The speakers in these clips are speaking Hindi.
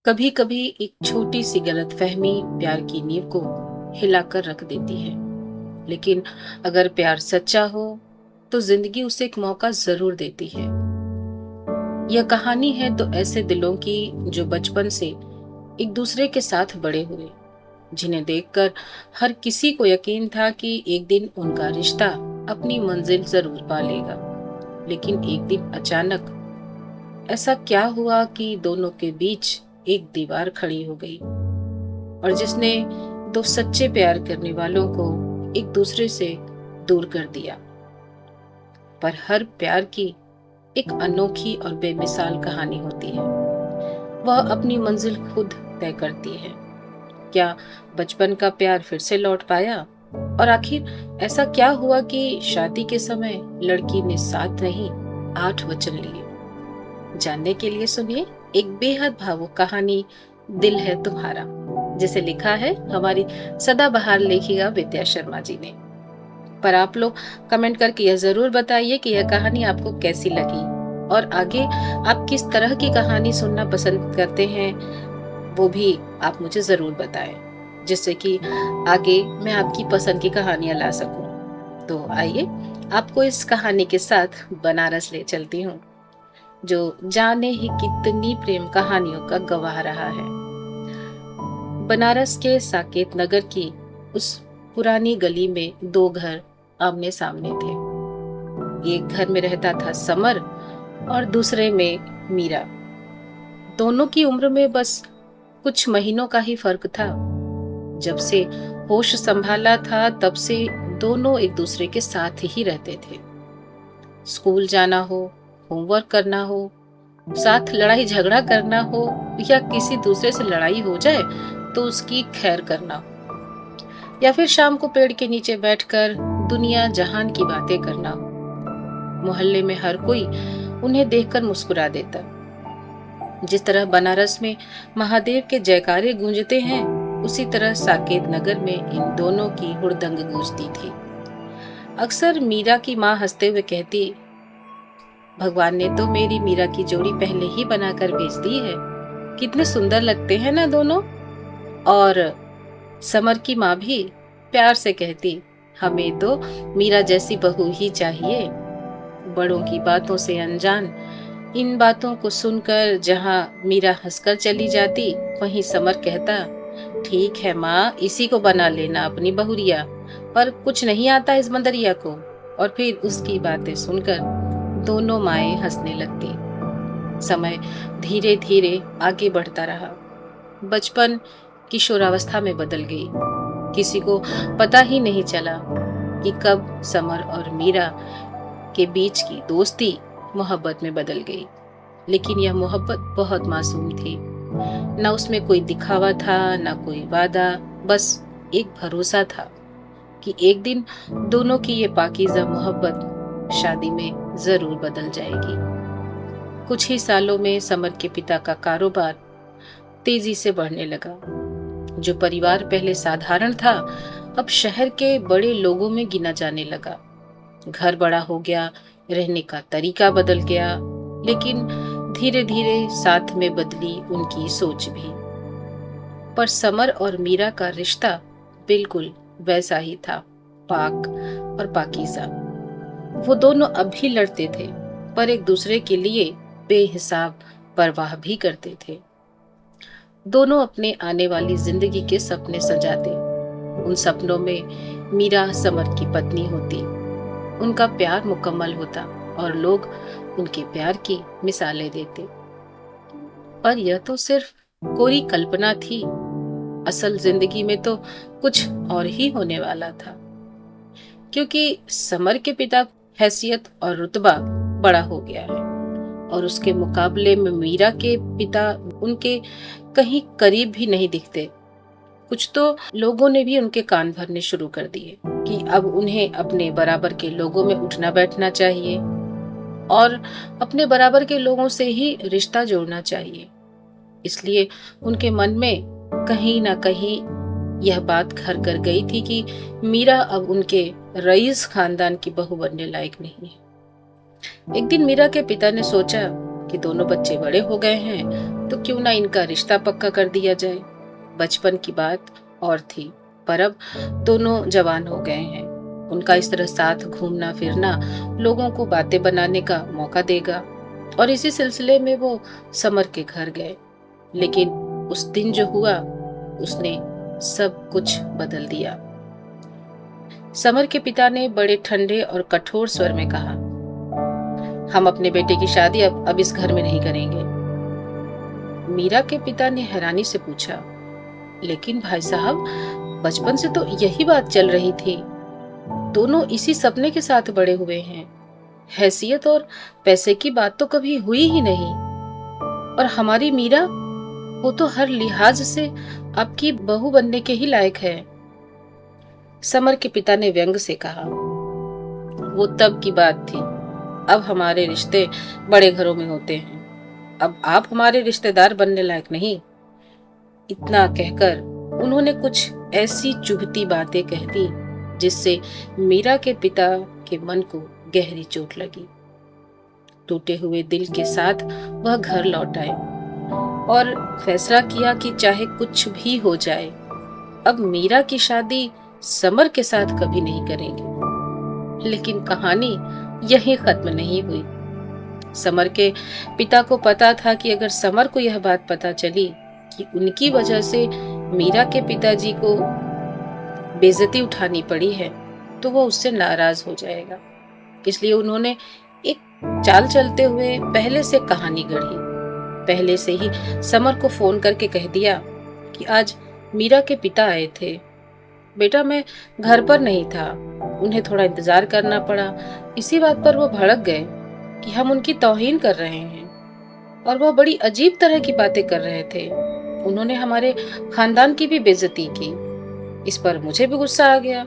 कभी कभी एक छोटी सी गलतफहमी प्यार की नींव को हिलाकर रख देती है। लेकिन अगर प्यार सच्चा हो तो जिंदगी उसे एक मौका जरूर देती है। यह कहानी है तो ऐसे दिलों की जो बचपन से एक दूसरे के साथ बड़े हुए, जिन्हें देखकर हर किसी को यकीन था कि एक दिन उनका रिश्ता अपनी मंजिल जरूर पा लेगा। लेकिन एक दिन अचानक ऐसा क्या हुआ कि दोनों के बीच एक दीवार खड़ी हो गई, और जिसने दो सच्चे प्यार करने वालों को एक दूसरे से दूर कर दिया। पर हर प्यार की एक अनोखी और बेमिसाल कहानी होती है। वह अपनी मंजिल खुद तय करती है। क्या बचपन का प्यार फिर से लौट पाया? और आखिर ऐसा क्या हुआ कि शादी के समय लड़की ने 7 नहीं 8 वचन लिए? जानने के लिए सुनिए एक बेहद भावुक कहानी, दिल है तुम्हारा, जिसे लिखा है हमारी सदाबहार लेखिका विद्या शर्मा जी ने। पर आप लोग कमेंट करके यह जरूर बताइए कि यह कहानी आपको कैसी लगी, और आगे आप किस तरह की कहानी सुनना पसंद करते हैं वो भी आप मुझे जरूर बताएं, जिससे कि आगे मैं आपकी पसंद की कहानियां ला सकूं। तो आइए आपको इस कहानी के साथ बनारस ले चलती हूँ, जो जाने ही कितनी प्रेम कहानियों का गवाह रहा है। बनारस के साकेत नगर की उस पुरानी गली में दो घर आमने सामने थे। एक घर में रहता था समर और दूसरे में मीरा। दोनों की उम्र में बस कुछ महीनों का ही फर्क था। जब से होश संभाला था तब से दोनों एक दूसरे के साथ ही रहते थे। स्कूल जाना हो, होमवर्क करना हो, साथ लड़ाई झगड़ा करना हो, या किसी दूसरे से लड़ाई हो जाए तो उसकी खैर करना हो, या फिर शाम को पेड़ के नीचे बैठकर दुनिया जहान की बातें करना हो। मोहल्ले में हर कोई उन्हें देखकर मुस्कुरा देता। जिस तरह बनारस में महादेव के जयकारे गूंजते हैं, उसी तरह साकेत नगर में इन दोनों की हुड़दंग गूंजती थी। अक्सर मीरा की माँ हंसते हुए कहती, भगवान ने तो मेरी मीरा की जोड़ी पहले ही बनाकर भेज दी है, कितने सुंदर लगते हैं ना दोनों। और समर की माँ भी प्यार से कहती, हमें तो मीरा जैसी बहू ही चाहिए। बड़ों की बातों से अनजान इन बातों को सुनकर जहाँ मीरा हंसकर चली जाती, वहीं समर कहता, ठीक है माँ, इसी को बना लेना अपनी बहुरिया, पर कुछ नहीं आता इस बंदरिया को। और फिर उसकी बातें सुनकर दोनों माएं हंसने लगती। समय धीरे धीरे आगे बढ़ता रहा। बचपन किशोरावस्था में बदल गई। किसी को पता ही नहीं चला कि कब समर और मीरा के बीच की दोस्ती मोहब्बत में बदल गई। लेकिन यह मोहब्बत बहुत मासूम थी। न उसमें कोई दिखावा था, न कोई वादा, बस एक भरोसा था कि एक दिन दोनों की ये पाकीज़ा मोहब्बत शादी में जरूर बदल जाएगी। कुछ ही सालों में समर के पिता का कारोबार तेजी से बढ़ने लगा। जो परिवार पहले साधारण था, अब शहर के बड़े लोगों में गिना जाने लगा। घर बड़ा हो गया, रहने का तरीका बदल गया, लेकिन धीरे धीरे साथ में बदली उनकी सोच भी। पर समर और मीरा का रिश्ता बिल्कुल वैसा ही था, पाक और पाकीज़ा। वो दोनों अब भी लड़ते थे, पर एक दूसरे के लिए बेहिसाब परवाह भी करते थे। दोनों अपने आने वाली जिंदगी के सपने सजाते। उन सपनों में मीरा समर की पत्नी होती, उनका प्यार मुकम्मल होता और लोग उनके प्यार की मिसालें देते। पर यह तो सिर्फ कोरी कल्पना थी। असल जिंदगी में तो कुछ और ही होने वाला था, क्योंकि समर के पिता हैसियत और रुतबा बड़ा हो गया है, और उसके मुकाबले में मीरा के पिता उनके कहीं करीब भी नहीं दिखते। कुछ तो लोगों ने भी उनके कान भरने शुरू कर दिए कि अब उन्हें अपने बराबर के लोगों में उठना बैठना चाहिए और अपने बराबर के लोगों से ही रिश्ता जोड़ना चाहिए। इसलिए उनके मन में कहीं ना कहीं यह बात घर कर गई थी कि मीरा अब उनके रईस खानदान की बहू बनने लायक नहीं है। एक दिन मीरा के पिता ने सोचा कि दोनों बच्चे बड़े हो गए हैं, तो क्यों ना इनका रिश्ता पक्का कर दिया जाए। बचपन की बात और थी, पर अब दोनों जवान हो गए हैं। उनका इस तरह साथ घूमना फिरना लोगों को बातें बनाने का मौका देगा। और इसी सिलसिले में वो समर के घर गए। लेकिन उस दिन जो हुआ उसने सब कुछ बदल दिया। समर के पिता ने बड़े ठंडे और कठोर स्वर में कहा, हम अपने बेटे की शादी अब इस घर में नहीं करेंगे। मीरा के पिता ने हैरानी से पूछा, लेकिन भाई साहब, बचपन से तो यही बात चल रही थी। दोनों इसी सपने के साथ बड़े हुए हैं। हैसियत और पैसे की बात तो कभी हुई ही नहीं। और हमारी मीरा, वो तो हर लिहाज से आपकी बहू बनने के ही लायक है। समर के पिता ने व्यंग से कहा, वो तब की बात थी। अब हमारे रिश्ते बड़े घरों में होते हैं। अब आप हमारे रिश्तेदार बनने लायक नहीं। इतना कहकर उन्होंने कुछ ऐसी चुभती बातें कह दी जिससे मीरा के पिता के मन को गहरी चोट लगी। टूटे हुए दिल के साथ वह घर लौट आए और फैसला किया कि चाहे कुछ भी हो जाए, अब मीरा की शादी समर के साथ कभी नहीं करेंगे। लेकिन कहानी यहीं खत्म नहीं हुई। समर के पिता को पता था कि अगर समर को यह बात पता चली कि उनकी वजह से मीरा के पिताजी को बेइज्जती उठानी पड़ी है, तो वो उससे नाराज हो जाएगा। इसलिए उन्होंने एक चाल चलते हुए पहले से कहानी गढ़ी। पहले से ही समर को फोन करके कह दिया कि आज मीरा के पिता आए थे। बेटा, मैं घर पर नहीं था, उन्हें थोड़ा इंतजार करना पड़ा। इसी बात पर वो भड़क गए कि हम उनकी तौहीन कर रहे हैं। और वह बड़ी अजीब तरह की बातें कर रहे थे। उन्होंने हमारे खानदान की भी बेइज्जती की। इस पर मुझे भी गुस्सा आ गया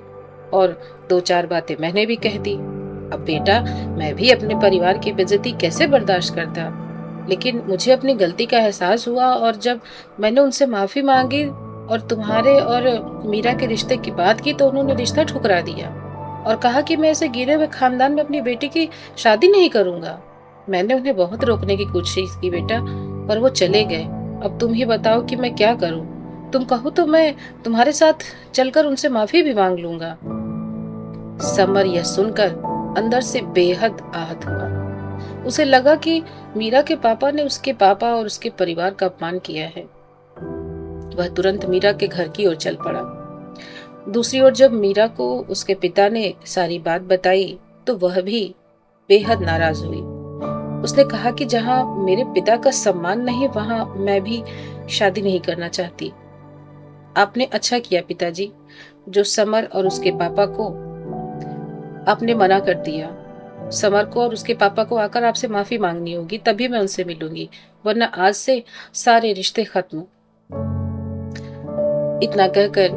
और 2-4 बातें मैंने भी कह दी। अब बेटा, मैं भी अपने परिवार की बेइज्जती कैसे बर्दाश्त करता। लेकिन मुझे अपनी गलती का एहसास हुआ और जब मैंने उनसे माफी मांगी और तुम्हारे और मीरा के रिश्ते की बात की, तो उन्होंने रिश्ता ठुकरा दिया और कहा कि मैं ऐसे गिरे हुए खानदान में अपनी बेटी की शादी नहीं करूंगा। मैंने उन्हें बहुत रोकने की कोशिश की बेटा, पर वो चले गए। अब तुम ही बताओ कि मैं क्या करूं। तुम कहो तो मैं तुम्हारे साथ चलकर उनसे माफी भी मांग लूंगा। समर यह सुनकर अंदर से बेहद आहत हुआ। उसे लगा कि मीरा के पापा ने उसके पापा और उसके परिवार का अपमान किया है। वह तुरंत मीरा के घर की ओर चल पड़ा। दूसरी ओर जब मीरा को उसके पिता ने सारी बात बताई, तो वह भी बेहद नाराज हुई। उसने कहा कि जहां मेरे पिता का सम्मान नहीं, वहां मैं भी शादी नहीं करना चाहती। आपने अच्छा किया पिताजी, जो समर और उसके पापा को आपने मना कर दिया। समर को और उसके पापा को आकर आपसे माफी मांगनी होगी, तभी मैं उनसे मिलूंगी, वरना आज से सारे रिश्ते खत्म। इतना कहकर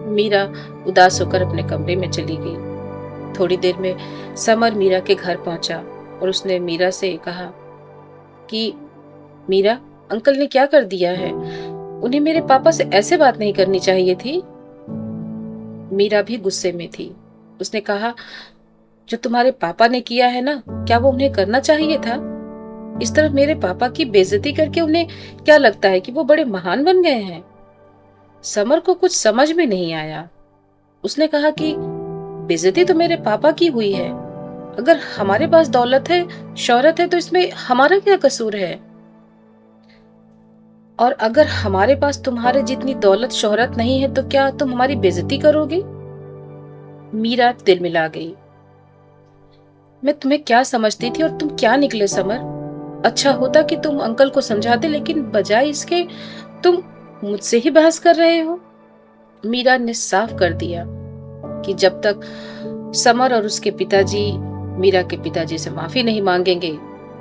मीरा उदास होकर अपने कमरे में चली गई। थोड़ी देर में समर मीरा के घर पहुंचा और उसने मीरा से कहा कि मीरा, अंकल ने क्या कर दिया है? उन्हें मेरे पापा से ऐसे बात नहीं करनी चाहिए थी। मीरा भी गुस्से में थी। उसने कहा, जो तुम्हारे पापा ने किया है ना, क्या वो उन्हें करना चाहिए था? इस तरह मेरे पापा की बेइज्जती करके उन्हें क्या लगता है कि वो बड़े महान बन गए हैं? समर को कुछ समझ में नहीं आया। उसने कहा कि बेइज्जती तो मेरे पापा की हुई है। अगर हमारे पास दौलत है, शोहरत है, तो इसमें हमारा क्या कसूर है? और अगर हमारे पास तुम्हारे जितनी दौलत शोहरत नहीं है, तो क्या तुम हमारी बेइज्जती करोगे? मीरा तिलमिला गई। मैं तुम्हें क्या समझती थी और तुम क्या निकले समर। अच्छा होता कि तुम अंकल को समझाते, लेकिन बजाय इसके तुम मुझसे ही बहस कर रहे हो। मीरा ने साफ कर दिया कि जब तक समर और उसके पिताजी मीरा के पिताजी से माफी नहीं मांगेंगे,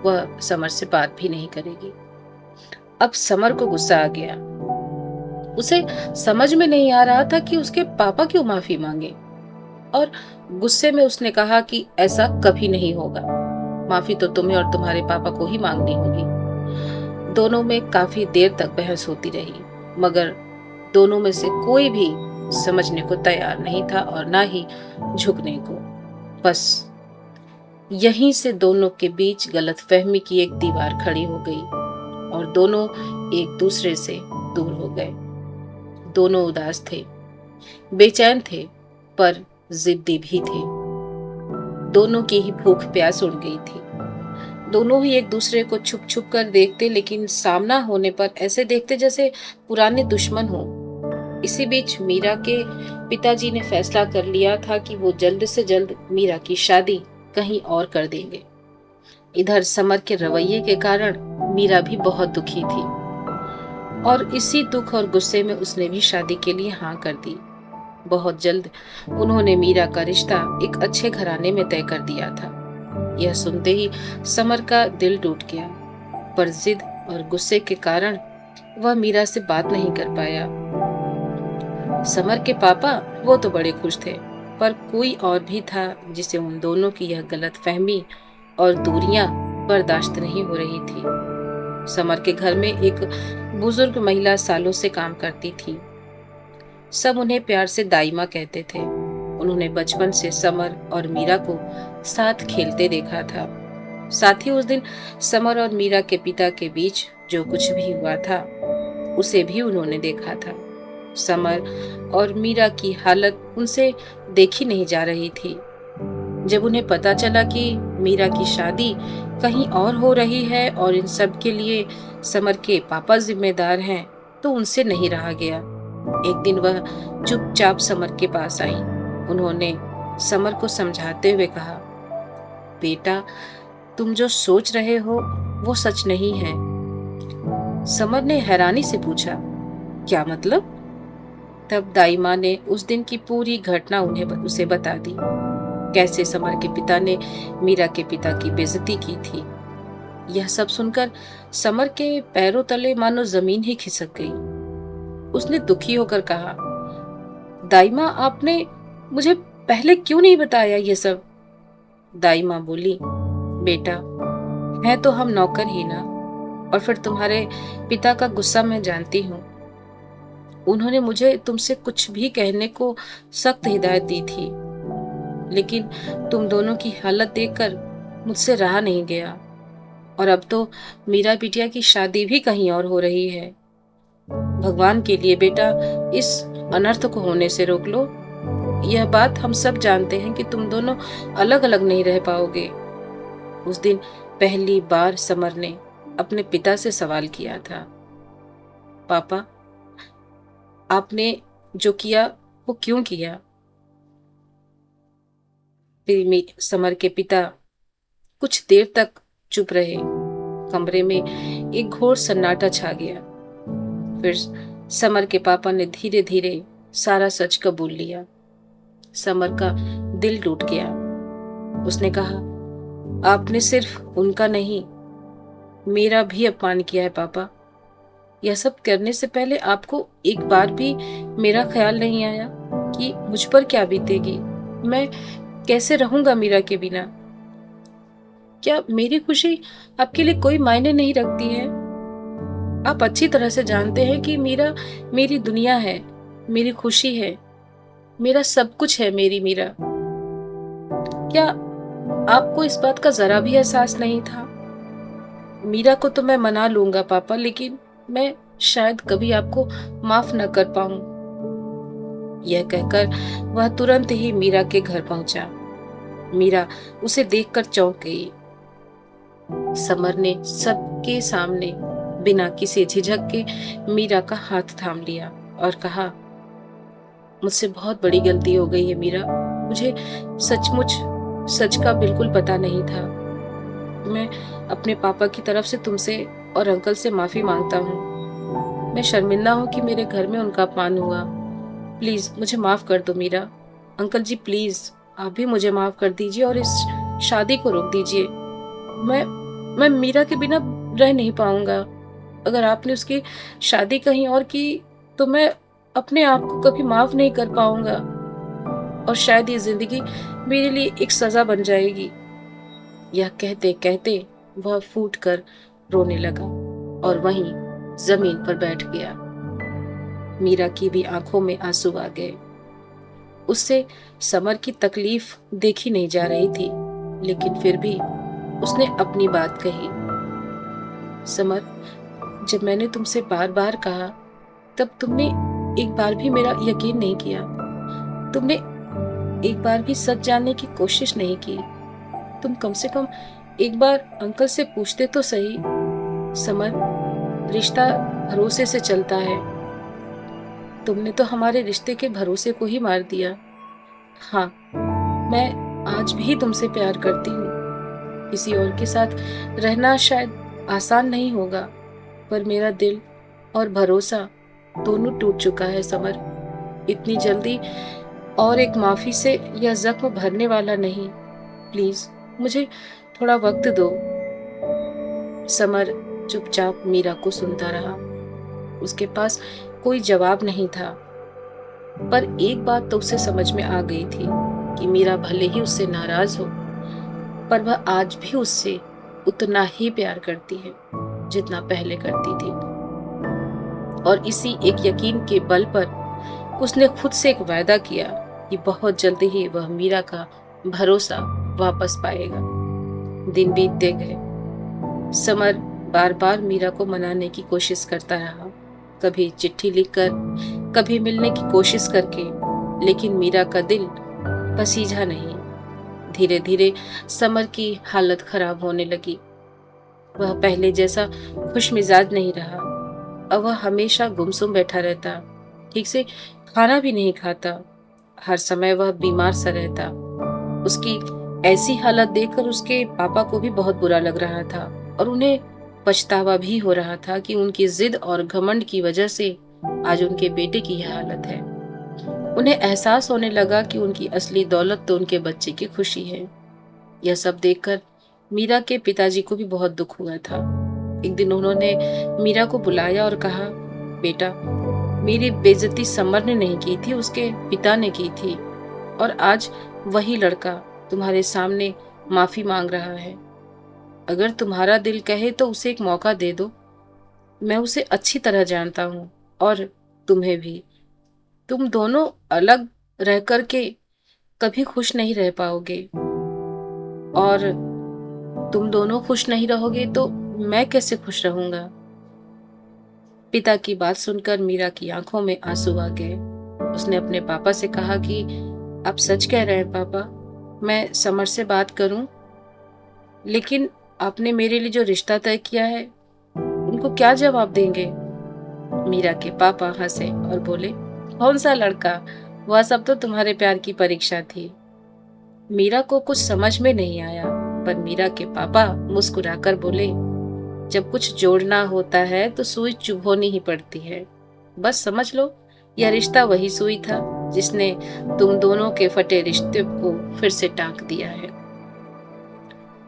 वह समर से बात भी नहीं करेगी। अब समर को गुस्सा आ गया। उसे समझ में नहीं आ रहा था कि उसके पापा क्यों माफी मांगे, और गुस्से में उसने कहा कि ऐसा कभी नहीं होगा। माफी तो तुम्हें और तुम्हारे पापा को ही मांगनी होगी। दोनों में काफी देर तक बहस होती रही, मगर दोनों में से कोई भी समझने को तैयार नहीं था और ना ही झुकने को। बस यहीं से दोनों के बीच गलतफहमी की एक दीवार खड़ी हो गई और और दोनों एक दूसरे से दूर हो गए। दोनों उदास थे, बेचैन थे, पर जिद्दी भी थे। दोनों की ही भूख प्यास उड़ गई थी। दोनों ही एक दूसरे को छुप छुप कर देखते, लेकिन सामना होने पर ऐसे देखते जैसे पुराने दुश्मन हो। इसी बीच मीरा के पिताजी ने फैसला कर लिया था कि वो जल्द से जल्द मीरा की शादी कहीं और कर देंगे। इधर समर के रवैये के कारण मीरा भी बहुत दुखी थी और इसी दुख और गुस्से में उसने भी शादी के लिए हाँ कर दी। बहुत जल्द उन्होंने मीरा का रिश्ता एक अच्छे घराने में तय कर दिया था। यह सुनते ही समर का दिल टूट गया, पर जिद और गुस्से के कारण वह मीरा से बात नहीं कर पाया। समर के पापा वो तो बड़े खुश थे, पर कोई और भी था जिसे उन दोनों की यह गलतफहमी और दूरियां बर्दाश्त नहीं हो रही थी। समर के घर में एक बुजुर्ग महिला सालों से काम करती थी। सब उन्हें प्यार से दाइमा कहते थे। उन्होंने बचपन से समर और मीरा को साथ खेलते देखा था। साथ ही उस दिन समर और मीरा के पिता के बीच जो कुछ भी हुआ था उसे भी उन्होंने देखा था। समर और मीरा की हालत उनसे देखी नहीं जा रही थी। जब उन्हें पता चला कि मीरा की शादी कहीं और हो रही है और इन सब के लिए समर के पापा जिम्मेदार हैं, तो उनसे नहीं रहा गया। एक दिन वह चुपचाप समर के पास आई। उन्होंने समर को समझाते हुए कहा, बेटा, तुम जो सोच रहे हो वो सच नहीं है। समर ने हैरानी से पूछा, क्या मतलब? तब दाई माँ ने उस दिन की पूरी घटना उसे बता दी। कैसे समर के पिता ने मीरा के पिता की बेइज्जती की थी। यह सब सुनकर समर के पैरों तले मानो जमीन ही खिसक गई। उसने दुखी होकर कहा, दाई माँ, आपने मुझे पहले क्यों नहीं बताया ये सब? दाई माँ बोली, बेटा, है तो हम नौकर ही ना, और फिर तुम्हारे पिता का गुस्सा मैं जानती हूँ। उन्होंने मुझे तुमसे कुछ भी कहने को सख्त हिदायत दी थी, लेकिन तुम दोनों की हालत देखकर मुझसे रहा नहीं गया। और अब तो मीरा बिटिया की शादी भी कहीं और हो रही है। भगवान के लिए बेटा, इस अनर्थ को होने से रोक लो। यह बात हम सब जानते हैं कि तुम दोनों अलग अलग नहीं रह पाओगे। उस दिन पहली बार समर ने अपने पिता से सवाल किया था, पापा, आपने जो किया वो क्यों किया? समर के पिता कुछ देर तक चुप रहे। कमरे में एक घोर सन्नाटा छा गया। फिर समर के पापा ने धीरे धीरे सारा सच कबूल लिया। समर का दिल टूट गया। उसने कहा, आपने सिर्फ उनका नहीं, मेरा भी अपमान किया है पापा। यह सब करने से पहले आपको एक बार भी मेरा ख्याल नहीं आया कि मुझ पर क्या बीतेगी? मैं कैसे रहूंगा मीरा के बिना? क्या मेरी खुशी आपके लिए कोई मायने नहीं रखती है? आप अच्छी तरह से जानते हैं कि मीरा मेरी दुनिया है, मेरी खुशी है, मेरा सब कुछ है मेरी मीरा। क्या आपको इस बात का जरा भी एहसास नहीं था? मीरा को तो मैं मना लूंगा पापा, लेकिन मैं शायद कभी आपको माफ न कर पाऊं। यह कहकर वह तुरंत ही मीरा के घर पहुंचा। मीरा उसे देखकर चौंक गई। समर ने सबके सामने बिना किसी झिझक के मीरा का हाथ थाम लिया और कहा, मुझसे बहुत बड़ी गलती हो गई है मीरा। मुझे सचमुच सच का बिल्कुल पता नहीं था। मैं अपने पापा की तरफ से तुमसे और अंकल से माफी मांगता हूँ। मैं शर्मिंदा हूँ कि मेरे घर में उनका अपमान हुआ। प्लीज मुझे माफ कर दो मीरा। अंकल जी, प्लीज आप भी मुझे माफ कर दीजिए और इस शादी को रोक दीजिए। मैं मीरा के बिना रह नहीं पाऊंगा। अगर आपने उसकी शादी कहीं और की तो मैं अपने आप को कभी माफ नहीं कर पाऊंगा और शायद ये जिंदगी मेरे लिए एक सजा बन जाएगी। यह कहते कहते वह फूट कर रोने लगा और वहीं जमीन पर बैठ गया। मीरा की भी आंखों में आंसू आ गए। उससे समर की तकलीफ देखी नहीं जा रही थी, लेकिन फिर भी उसने अपनी बात कही। समर, जब मैंने तुमसे बार बार कहा, तब तुमने एक बार भी मेरा यकीन नहीं किया। तुमने एक बार भी सच जानने की कोशिश नहीं की। तुम कम से कम एक बार अंकल से पूछते तो सही। समर, रिश्ता भरोसे से चलता है। तुमने तो हमारे रिश्ते के भरोसे को ही मार दिया। हाँ, मैं आज भी तुमसे प्यार करती हूँ। किसी और के साथ रहना शायद आसान नहीं होगा, पर मेरा दिल और भरोसा दोनों टूट चुका है समर। इतनी जल्दी और एक माफी से यह जख्म भरने वाला नहीं। प्लीज मुझे थोड़ा वक्त दो। समर चुपचाप मीरा को सुनता रहा। उसके पास कोई जवाब नहीं था, पर एक बात तो उसे समझ में आ गई थी कि मीरा भले ही उससे नाराज हो, पर वह आज भी उससे उतना ही प्यार करती है जितना पहले करती थी। और इसी एक यकीन के बल पर उसने खुद से एक वायदा किया कि बहुत जल्दी ही वह मीरा का भरोसा वापस पाएगा। दिन बीतते गए। समर बार बार मीरा को मनाने की कोशिश करता रहा, कभी चिट्ठी लिखकर, कभी मिलने की कोशिश करके, लेकिन मीरा का दिल पसीजा नहीं। धीरे धीरे समर की हालत खराब होने लगी। वह पहले जैसा खुश मिजाज नहीं रहा। अब वह हमेशा गुमसुम बैठा रहता, ठीक से खाना भी नहीं खाता। हर समय वह बीमार सा रहता। उसकी ऐसी हालत देखकर उसके पापा को भी बहुत बुरा लग रहा था और उन्हें पछतावा भी हो रहा था कि उनकी जिद और घमंड की वजह से आज उनके बेटे की यह हालत है। उन्हें एहसास होने लगा कि उनकी असली दौलत तो उनके बच्चे की खुशी है। यह सब देखकर मीरा के पिताजी को भी बहुत दुख हुआ था। एक दिन उन्होंने मीरा को बुलाया और कहा, बेटा, मेरी बेइज्जती समर ने नहीं की थी, उसके पिता ने की थी, और आज वही लड़का तुम्हारे सामने माफी मांग रहा है। अगर तुम्हारा दिल कहे तो उसे एक मौका दे दो। मैं उसे अच्छी तरह जानता हूँ, और तुम्हें भी। तुम दोनों अलग रह कर के कभी खुश नहीं रह पाओगे, और तुम दोनों खुश नहीं रहोगे तो मैं कैसे खुश रहूंगा। पिता की बात सुनकर मीरा की आंखों में आंसू आ गए। उसने अपने पापा से कहा कि आप सच कह रहे हैं पापा, मैं समर से बात करूं, लेकिन आपने मेरे लिए जो रिश्ता तय किया है उनको क्या जवाब देंगे। मीरा के पापा हंसे और बोले, कौन सा लड़का, वह सब तो तुम्हारे प्यार की परीक्षा थी। मीरा को कुछ समझ में नहीं आया, पर मीरा के पापा मुस्कुराकर बोले, जब कुछ जोड़ना होता है तो सुई चुभोनी ही पड़ती है। बस समझ लो, यह रिश्ता वही सुई था जिसने तुम दोनों के फटे रिश्ते को फिर से टांक दिया है।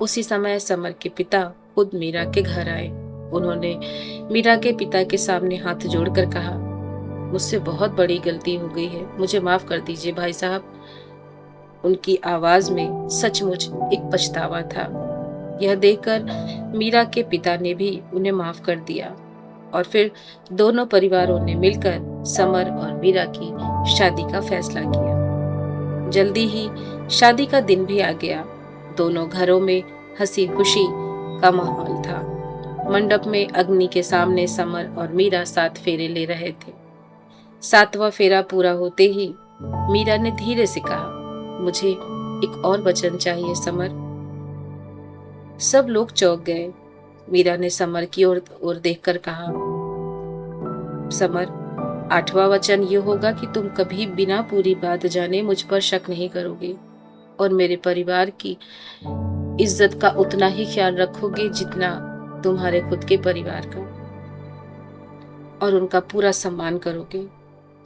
उसी समय समर के पिता खुद मीरा के घर आए। उन्होंने मीरा के पिता के सामने हाथ जोड़कर कहा, मुझसे बहुत बड़ी गलती हो गई है, मुझे माफ कर दीजिए भाई साहब। उनकी आवाज में सचमुच एक पछतावा था। यह देखकर मीरा के पिता ने भी उन्हें माफ कर दिया, और फिर दोनों परिवारों ने मिलकर समर और मीरा की शादी का फैसला किया। जल्दी ही शादी का दिन भी आ गया। दोनों घरों में हंसी खुशी का माहौल था। मंडप में अग्नि के सामने समर और मीरा 7 फेरे ले रहे थे। 7वां फेरा पूरा होते ही मीरा ने धीरे से कहा, मुझे एक और वचन चाहिए समर। सब लोग चौंक गए। मीरा ने समर की ओर देखकर कहा, समर, 8वां वचन ये होगा कि तुम कभी बिना पूरी बात जाने मुझ पर शक नहीं करोगे, और मेरे परिवार की इज्जत का उतना ही ख्याल रखोगे जितना तुम्हारे खुद के परिवार का, और उनका पूरा सम्मान करोगे।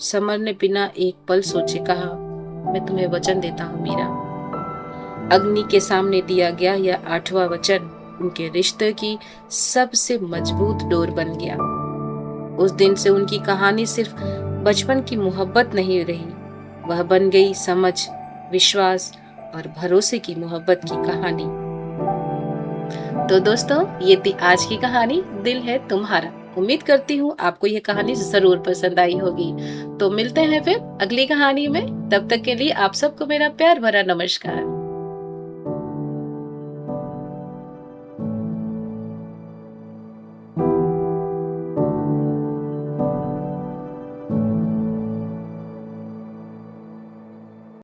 समर ने बिना एक पल सोचे कहा, मैं तुम्हें वचन देता हूँ मीरा। अग्नि के सामने दिया गया यह 8वां वचन उनके रिश्ते की सबसे मजबूत डोर बन गया। उस दिन से उनकी कहानी सिर्फ बचपन की मोहब्बत नहीं रही, वह बन गई समझ, विश्वास और भरोसे की मोहब्बत की कहानी। तो दोस्तों, ये थी आज की कहानी, दिल है तुम्हारा। उम्मीद करती हूँ आपको यह कहानी जरूर पसंद आई होगी। तो मिलते हैं फिर अगली कहानी में। तब तक के लिए आप सबको मेरा प्यार भरा नमस्कार।